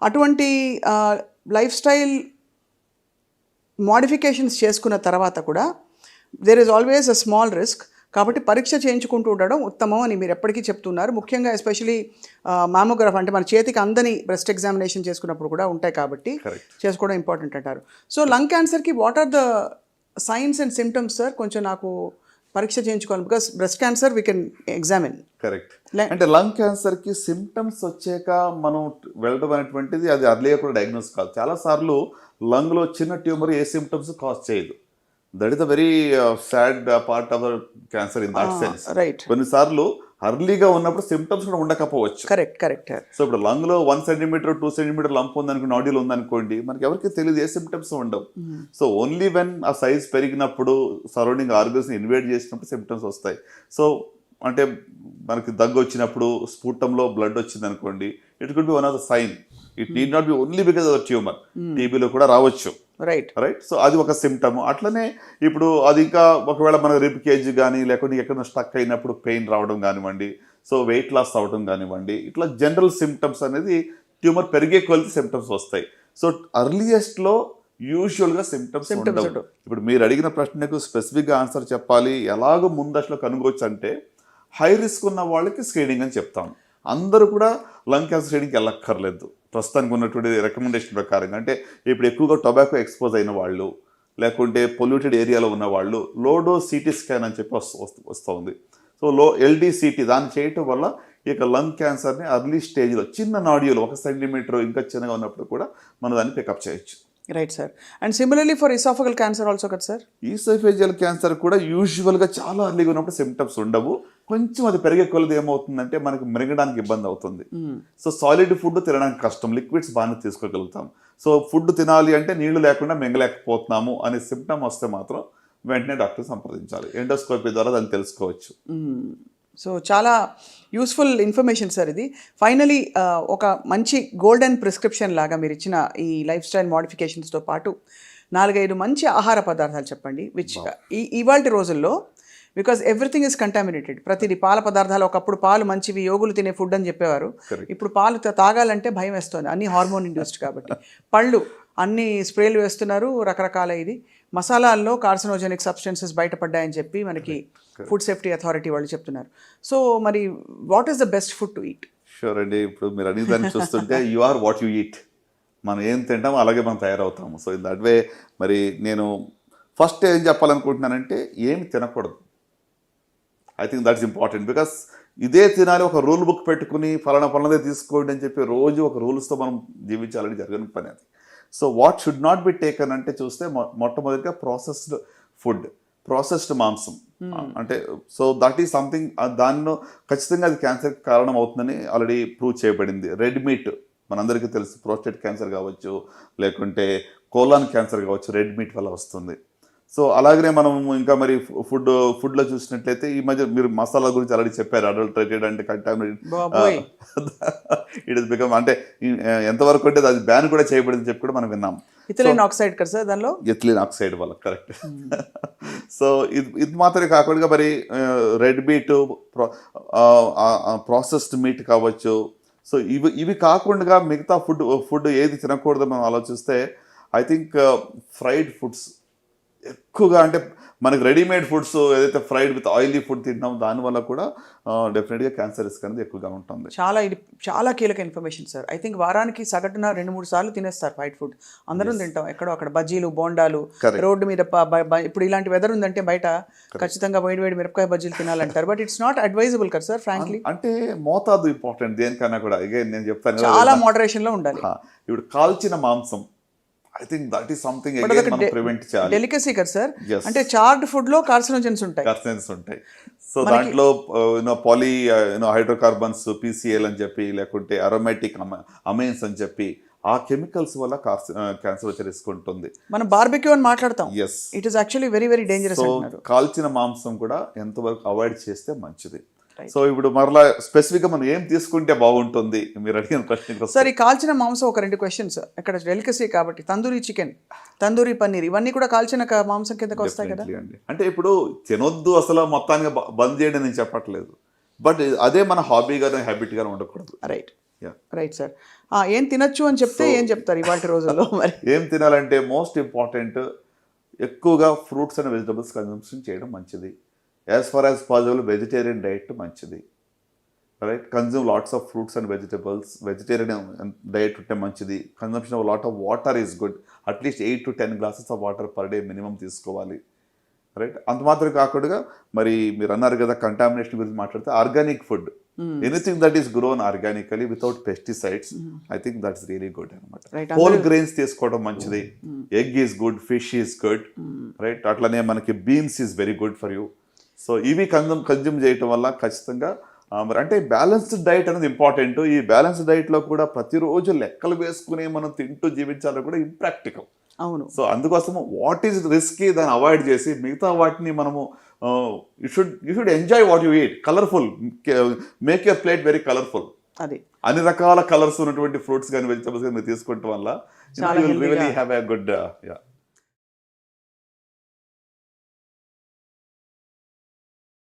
అటువంటి life style modifications చేసుకున్న తర్వాత కూడా there is always a small risk. కాబట్టి పరీక్ష చేయించుకుంటూ ఉండడం ఉత్తమం అని మీరు ఎప్పటికీ చెప్తున్నారు. ముఖ్యంగా ఎస్పెషలీ మామోగ్రాఫ్ అంటే మన చేతికి అందని బ్రెస్ట్ ఎగ్జామినేషన్ చేసుకున్నప్పుడు కూడా ఉంటాయి కాబట్టి చేసుకోవడం ఇంపార్టెంట్ అంటారు. సో లంగ్ క్యాన్సర్కి what are the signs and symptoms sir? కొంచెం నాకు పరీక్ష చేయించుకోవాలి, because breast cancer we can examine. Correct. అంటే లంగ్ క్యాన్సర్కి సిమ్టమ్స్ వచ్చాక మనం వెళ్ళడం అనేటువంటిది అది అర్లీగా కూడా డయాగ్నోస్ కాదు. చాలాసార్లు లంగ్లో చిన్న ట్యూమర్ ఏ సిమ్టమ్స్ కాజ్ చేయదు. That is the very sad part of the cancer in that sense. Right. కొన్నిసార్లు అర్లీగా ఉన్నప్పుడు సిమ్టమ్స్ కూడా ఉండకపోవచ్చు. కరెక్ట్. సో ఇప్పుడు లంగ్లో 1 సెంటీమీటర్ 2 సెంటీమీటర్ లంప్ ఉందనుకో, నాడ్యూల్ ఉందనుకోండి, మనకి ఎవరికి తెలియదు, ఏ సిమ్టమ్స్ ఉండవు. సో ఓన్లీ వెన్ ఆ సైజ్ పెరిగినప్పుడు సరౌండింగ్ ఆర్గన్స్ ఇన్వేట్ చేసినప్పుడు సిమ్టమ్స్ వస్తాయి. సో అంటే మనకి దగ్గు వచ్చినప్పుడు స్ఫుటంలో బ్లడ్ వచ్చింది అనుకోండి, it could be one of the sign. It need not be only because of the tumour. టీబీలో కూడా రావచ్చు. రైట్. సో అది ఒక సిమ్టమ్. అట్లనే ఇప్పుడు అది ఇంకా ఒకవేళ మన రిబ్ కేజ్ కానీ లేకుంటే ఎక్కడ స్టక్ అయినప్పుడు పెయిన్ రావడం కానివ్వండి, సో వెయిట్ లాస్ అవ్వడం కానివ్వండి, ఇట్లా జనరల్ సిమ్టమ్స్ అనేది ట్యూమర్ పెరిగే కొలితే సిమ్టమ్స్ వస్తాయి. సో అర్లియస్ట్లో యూజువల్గా సిమ్టమ్స్ ఉండవు. ఇప్పుడు మీరు అడిగిన ప్రశ్నకు స్పెసిఫిక్గా ఆన్సర్ చెప్పాలి, ఎలాగో ముందట్లో కనుగొచ్చు అంటే హై రిస్క్ ఉన్న వాళ్ళకి స్క్రీనింగ్ అని చెప్తాం. అందరూ కూడా లంగ్ క్యాన్సర్ స్క్రీనింగ్కి వెళ్ళక్కర్లేదు ప్రస్తుతానికి ఉన్నటువంటి రికమెండేషన్ ప్రకారంగా. అంటే ఇప్పుడు ఎక్కువగా టొబాకో ఎక్స్పోజ్ అయిన వాళ్ళు, లేకుంటే పొల్యూటెడ్ ఏరియాలో ఉన్న వాళ్ళు లో డోస్ సిటీ స్కాన్ అని చెప్పి వస్తుంది. సో ఎల్డీసీటీ దాన్ని చేయటం వల్ల ఇక లంగ్ క్యాన్సర్ని అర్లీ స్టేజ్లో చిన్న నాడ్యూల్ 1 సెంటీమీటర్ ఇంకా చిన్నగా ఉన్నప్పుడు కూడా మనం దాన్ని పికప్ చేయొచ్చు. Right sir. And similarly for oesophageal cancer also కదా సార్? ఈసోఫేజియల్ క్యాన్సర్ కూడా యూజువల్గా చాలా అర్లీగా ఉన్నప్పుడు సిమ్టమ్స్ ఉండవు. కొంచెం అది పెరిగే కొలది ఏమవుతుందంటే మనకి మింగడానికి ఇబ్బంది అవుతుంది. సో సాలిడ్ ఫుడ్ తినడానికి కష్టం, లిక్విడ్స్ బాగానే తీసుకోగలుగుతాం. సో ఫుడ్ తినాలి అంటే నీళ్లు లేకుండా మింగలేకపోతున్నాము అనే సిమ్టమ్ వస్తే మాత్రం వెంటనే డాక్టర్ సంప్రదించాలి. ఎండోస్కోపీ ద్వారా దాన్ని తెలుసుకోవచ్చు. సో చాలా యూస్ఫుల్ ఇన్ఫర్మేషన్ సార్ ఇది. ఫైనలీ ఒక మంచి గోల్డెన్ ప్రిస్క్రిప్షన్ లాగా మీరు ఇచ్చిన ఈ లైఫ్ స్టైల్ మోడిఫికేషన్స్తో పాటు 4-5 మంచి ఆహార పదార్థాలు చెప్పండి, విచ్ ఇవాళ రోజుల్లో బికాజ్ ఎవ్రీథింగ్ ఇస్ కంటామినేటెడ్. ప్రతిదీ పాల పదార్థాలు, ఒకప్పుడు పాలు మంచివి, యోగులు తినే ఫుడ్ అని చెప్పేవారు. ఇప్పుడు పాలు తాగాలంటే భయం వేస్తుంది, అన్ని హార్మోన్ ఇండ్యూస్డ్ కాబట్టి. పళ్ళు అన్ని స్ప్రేలు వేస్తున్నారు, రకరకాల ఇది మసాలాల్లో కార్సినోజెనిక్ సబ్స్టెన్సెస్ బయటపడ్డాయని చెప్పి మనకి ఫుడ్ సేఫ్టీ అథారిటీ వాళ్ళు చెప్తున్నారు. సో మరి what is the best food to eat? Sure అండి. ఇప్పుడు మీరు అడిగి దాన్ని చూస్తుంటే you are what you eat. మనం ఏం తింటామో అలాగే మనం తయారవుతాము. సో ఇన్ దట్ వే మరి నేను ఫస్ట్ ఏం చెప్పాలనుకుంటున్నానంటే ఏమి తినకూడదు. I think that's important. Because ఇదే తినాలి, ఒక రూల్ బుక్ పెట్టుకుని ఫలానాదే తీసుకోండి అని చెప్పి రోజు ఒక రూల్స్తో మనం జీవించాలని జరగని పని అది. So what should not be taken అంటే చూస్తే మొట్టమొదటిగా ప్రాసెస్డ్ ఫుడ్, ప్రాసెస్డ్ మాంసం. అంటే సో దట్ ఈస్ సంథింగ్, దానిలో ఖచ్చితంగా అది క్యాన్సర్కి కారణం అవుతుందని ఆల్రెడీ ప్రూవ్ చేయబడింది. రెడ్ మీట్ మనందరికీ తెలుసు, ప్రోస్టేట్ క్యాన్సర్ కావచ్చు, లేకుంటే కోలాన్ క్యాన్సర్ కావచ్చు, రెడ్ మీట్ వల్ల వస్తుంది. సో అలాగనే మనం ఇంకా మరి ఫుడ్లో చూసినట్లయితే ఈ మధ్య మీరు మసాలా గురించి ఆల్రెడీ చెప్పారు, అడల్టరేటెడ్ అంటే కంటామినేటెడ్ ఇట్ ఇస్ బికమ్, అంటే ఎంతవరకు అంటే అది బ్యాన్ కూడా చేయబడింది చెప్పి కూడా మనం విన్నాం. ఇథిలీన్ ఆక్సైడ్ కదా సార్ దానిలో? ఇథిలీన్ ఆక్సైడ్ వల్ల, కరెక్ట్. సో ఇది మాత్రమే కాకుండా మరి రెడ్ మీట్, ప్రాసెస్డ్ మీట్ కావచ్చు. సో ఇవి కాకుండా మిగతా ఫుడ్ ఏది తినకూడదు మనం ఆలోచిస్తే ఐ థింక్ ఫ్రైడ్ ఫుడ్స్ ఎక్కువగా, అంటే మనకి రెడీమేడ్ ఫుడ్స్ ఏదైతే ఫ్రైడ్ విత్ ఆయిలీ ఫుడ్ తింటామో దానివల్ల కూడా డెఫినెట్గా క్యాన్సర్ రిస్క్ అనేది ఎక్కువగా ఉంటుంది. ఇది చాలా కీలక ఇన్ఫర్మేషన్ సార్. ఐ థింక్ వారానికి సగటున 2-3 సార్లు తినేస్తారు ఫ్రైడ్ ఫుడ్. అందరం తింటాం, ఎక్కడో అక్కడ బజ్జీలు, బోండాలు, రోడ్డు మీద. ఇప్పుడు ఇలాంటి వెదర్ ఉందంటే బయట ఖచ్చితంగా వేడి మిరపకాయ బజ్జీలు తినాలంటారు. బట్ ఇట్స్ నాట్ అడ్వైజబుల్ కదా సార్ ఫ్రాంక్లీ. అంటే మోతాదు ఇంపార్టెంట్ దేనికన్నా కూడా. అగైన్ నేను చెప్తాను, చాలా మోడరేషన్లో ఉండాలి. ఇప్పుడు కాల్చిన మాంసం, I think that is something మనం ప్రివెంట్ చేయాలి. డెలికసీ కదా సార్. అంటే చార్డ్ ఫుడ్ లో కార్సినోజెన్స్ ఉంటాయి. సో దాంట్లో పాలీ హైడ్రోకార్బన్స్, PCL అని చెప్పి, లేకుంటే అరోమాటిక్ అమైన్స్ అని చెప్పి, ఆ కెమికల్స్ వల్ల క్యాన్సర్ వచ్చే రిస్క్ ఉంటుంది. మనం బార్బెక్యూ అని మాట్లాడతాం. Yes, it is actually very very dangerous. So కాల్చిన మాంసం కూడా ఎంతవరకు అవాయిడ్ చేస్తే మంచిది. సో ఇప్పుడు మరలా స్పెసిఫిక్గా మనం ఏం తీసుకుంటే బాగుంటుంది మీరు అడిగిన ప్రశ్న సార్. ఈ కాల్చిన మాంసం ఒక 2 క్వశ్చన్స్. ఇక్కడ డెలికసీ కాబట్టి తందూరి చికెన్, తందూరి పన్నీర్ ఇవన్నీ కూడా కాల్చిన మాంసం కిందకి వస్తాయి కదా. అంటే ఇప్పుడు తినొద్దు అసలు మొత్తానికి బంద్ చేయండి నేను చెప్పట్లేదు, బట్ అదే మన హాబీగానే హ్యాబిట్గానే ఉండకూడదు. రైట్. Yeah right sir. ఏం తినొచ్చు అని చెప్తే ఏం చెప్తారు ఇవాళ రోజుల్లో మరి? ఏం తినాలంటే మోస్ట్ ఇంపార్టెంట్ ఎక్కువగా ఫ్రూట్స్ అండ్ వెజిటబుల్స్ కన్సంప్షన్ చేయడం మంచిది. As far as possible vegetarian diet మంచిది, right. Consume lots of fruits and vegetables, vegetarian diet ఉంటే మంచిది. Consumption of lot of water is good, at least 8 to 10 glasses of water per day minimum తీసుకోవాలి, right. అంత మాత్రం కాకుండా మరి మీరు అన్నారు కదా కంటామినేషన్ గురించి మాట్లాడితే organic food, anything that is grown organically without pesticides, I think that's really good అనమాట. Right, హోల్ గ్రెయిన్స్ తీసుకోవడం మంచిది. Egg is good, fish is good, right. అట్లనే మనకి beans is very good for you. So ఇవి consume చేయటం వల్ల ఖచ్చితంగా మరి అంటే బ్యాలెన్స్డ్ డైట్ అనేది ఇంపార్టెంట్. ఈ బ్యాలెన్స్డ్ డైట్లో కూడా ప్రతిరోజు లెక్కలు వేసుకుని మనం తింటూ జీవించాలో కూడా ఇంప్రాక్టికల్. అవును. సో అందుకోసము వాట్ ఈజ్ రిస్కీ దాన్ని అవాయిడ్ చేసి మిగతా వాటిని మనము you should enjoy what you eat. Colourful, make your plate very colourful. అది అన్ని రకాల కలర్స్ ఉన్నటువంటి ఫ్రూట్స్ కానీ వెజిటబుల్స్ కానీ మీరు తీసుకోవటం వల్ల చాలా you will really have a good